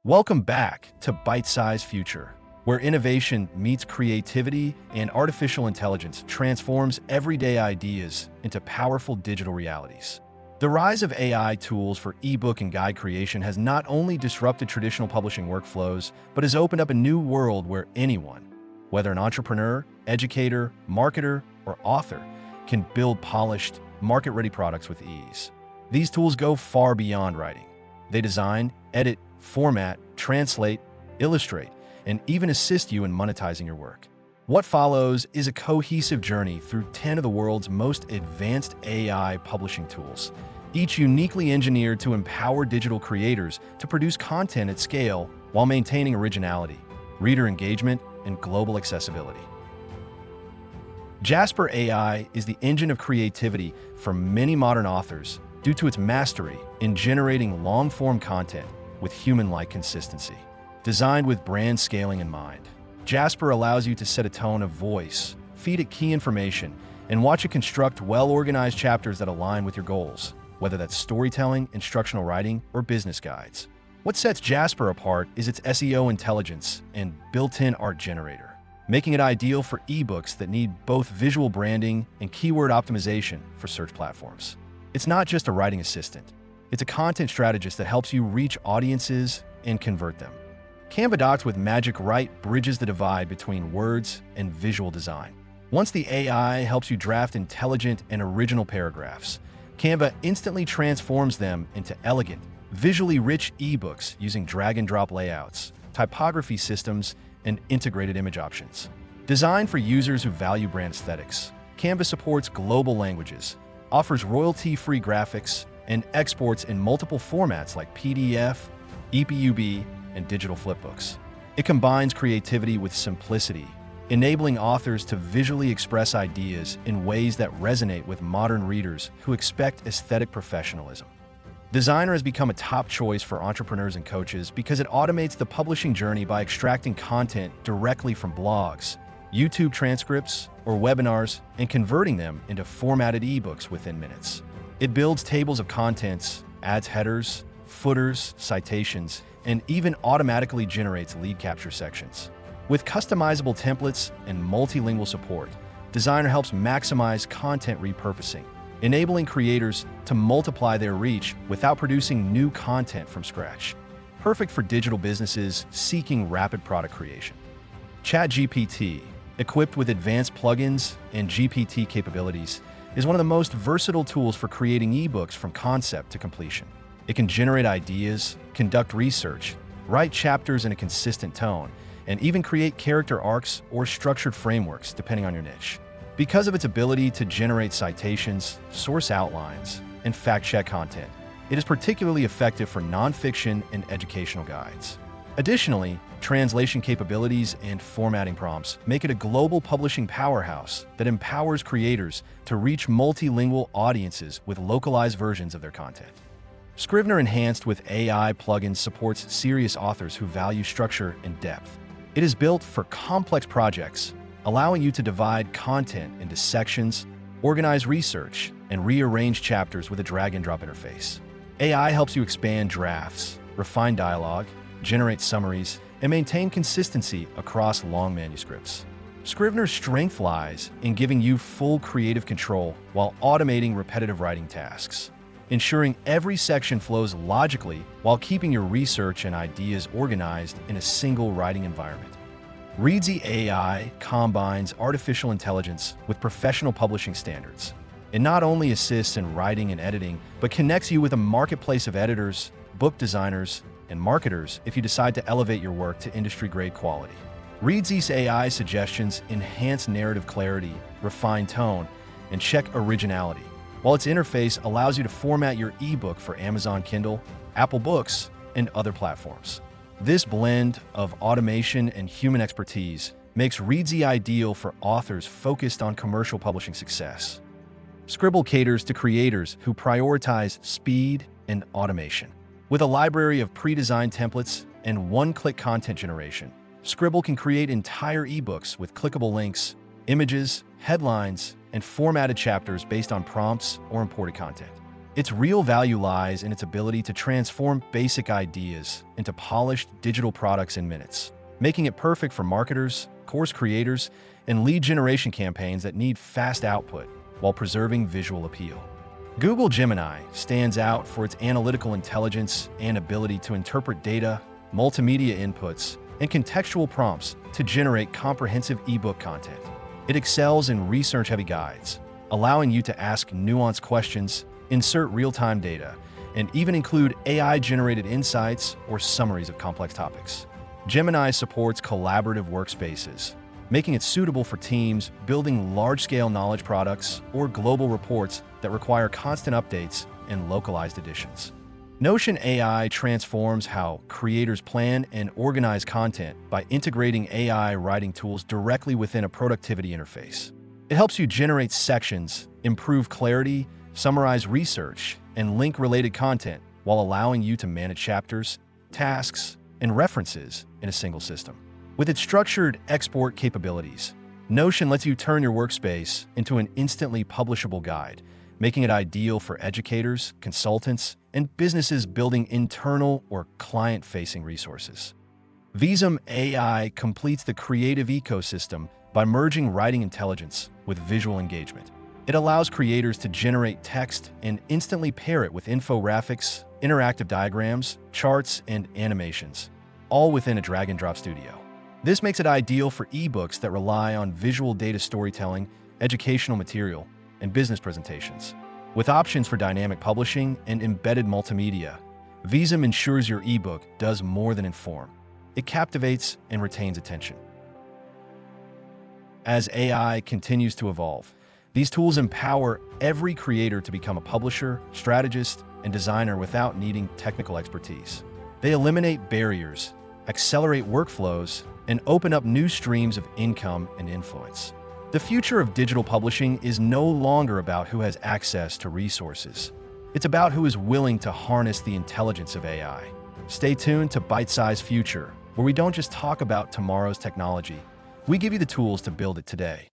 Welcome back to Bite-Sized Future, where innovation meets creativity and artificial intelligence transforms everyday ideas into powerful digital realities. The rise of AI tools for ebook and guide creation has not only disrupted traditional publishing workflows, but has opened up a new world where anyone, whether an entrepreneur, educator, marketer, or author, can build polished, market-ready products with ease. These tools go far beyond writing. They design, edit, format, translate, illustrate, and even assist you in monetizing your work. What follows is a cohesive journey through 10 of the world's most advanced AI publishing tools, each uniquely engineered to empower digital creators to produce content at scale while maintaining originality, reader engagement, and global accessibility. Jasper AI is the engine of creativity for many modern authors due to its mastery in generating long-form content with human-like consistency. Designed with brand scaling in mind, Jasper allows you to set a tone of voice, feed it key information, and watch it construct well-organized chapters that align with your goals, whether that's storytelling, instructional writing, or business guides. What sets Jasper apart is its SEO intelligence and built-in art generator, making it ideal for ebooks that need both visual branding and keyword optimization for search platforms. It's not just a writing assistant. It's a content strategist that helps you reach audiences and convert them. Canva Docs with Magic Write bridges the divide between words and visual design. Once the AI helps you draft intelligent and original paragraphs, Canva instantly transforms them into elegant, visually rich ebooks using drag-and-drop layouts, typography systems, and integrated image options. Designed for users who value brand aesthetics, Canva supports global languages, offers royalty-free graphics, and exports in multiple formats like PDF, EPUB, and digital flipbooks. It combines creativity with simplicity, enabling authors to visually express ideas in ways that resonate with modern readers who expect aesthetic professionalism. Designrr has become a top choice for entrepreneurs and coaches because it automates the publishing journey by extracting content directly from blogs, YouTube transcripts, or webinars and converting them into formatted ebooks within minutes. It builds tables of contents, adds headers, footers, citations, and even automatically generates lead capture sections. With customizable templates and multilingual support, Designrr helps maximize content repurposing, enabling creators to multiply their reach without producing new content from scratch. Perfect for digital businesses seeking rapid product creation. ChatGPT, equipped with advanced plugins and GPT capabilities, is one of the most versatile tools for creating ebooks from concept to completion. It can generate ideas, conduct research, write chapters in a consistent tone, and even create character arcs or structured frameworks depending on your niche. Because of its ability to generate citations, source outlines, and fact-check content, it is particularly effective for nonfiction and educational guides. Additionally, translation capabilities and formatting prompts make it a global publishing powerhouse that empowers creators to reach multilingual audiences with localized versions of their content. Sqribble enhanced with AI plugins supports serious authors who value structure and depth. It is built for complex projects, allowing you to divide content into sections, organize research, and rearrange chapters with a drag-and-drop interface. AI helps you expand drafts, refine dialogue, generate summaries, and maintain consistency across long manuscripts. Scrivener's strength lies in giving you full creative control while automating repetitive writing tasks, ensuring every section flows logically while keeping your research and ideas organized in a single writing environment. Reedsy AI combines artificial intelligence with professional publishing standards. It not only assists in writing and editing, but connects you with a marketplace of editors, book designers, and marketers if you decide to elevate your work to industry-grade quality. Reedsy AI suggestions enhance narrative clarity, refine tone, and check originality, while its interface allows you to format your ebook for Amazon Kindle, Apple Books, and other platforms. This blend of automation and human expertise makes Reedsy ideal for authors focused on commercial publishing success. Sqribble caters to creators who prioritize speed and automation. With a library of pre-designed templates and one-click content generation, Sqribble can create entire ebooks with clickable links, images, headlines, and formatted chapters based on prompts or imported content. Its real value lies in its ability to transform basic ideas into polished digital products in minutes, making it perfect for marketers, course creators, and lead generation campaigns that need fast output while preserving visual appeal. Google Gemini stands out for its analytical intelligence and ability to interpret data, multimedia inputs, and contextual prompts to generate comprehensive ebook content. It excels in research-heavy guides, allowing you to ask nuanced questions, insert real-time data, and even include AI-generated insights or summaries of complex topics. Gemini supports collaborative workspaces, making it suitable for teams building large-scale knowledge products or global reports that require constant updates and localized editions. Notion AI transforms how creators plan and organize content by integrating AI writing tools directly within a productivity interface. It helps you generate sections, improve clarity, summarize research, and link related content while allowing you to manage chapters, tasks, and references in a single system. With its structured export capabilities, Notion lets you turn your workspace into an instantly publishable guide, making it ideal for educators, consultants, and businesses building internal or client-facing resources. Visme AI completes the creative ecosystem by merging writing intelligence with visual engagement. It allows creators to generate text and instantly pair it with infographics, interactive diagrams, charts, and animations, all within a drag-and-drop studio. This makes it ideal for ebooks that rely on visual data storytelling, educational material, and business presentations. With options for dynamic publishing and embedded multimedia, Visme ensures your ebook does more than inform. It captivates and retains attention. As AI continues to evolve, these tools empower every creator to become a publisher, strategist, and designer without needing technical expertise. They eliminate barriers, accelerate workflows, and open up new streams of income and influence. The future of digital publishing is no longer about who has access to resources. It's about who is willing to harness the intelligence of AI. Stay tuned to Bite-Sized Future, where we don't just talk about tomorrow's technology, we give you the tools to build it today.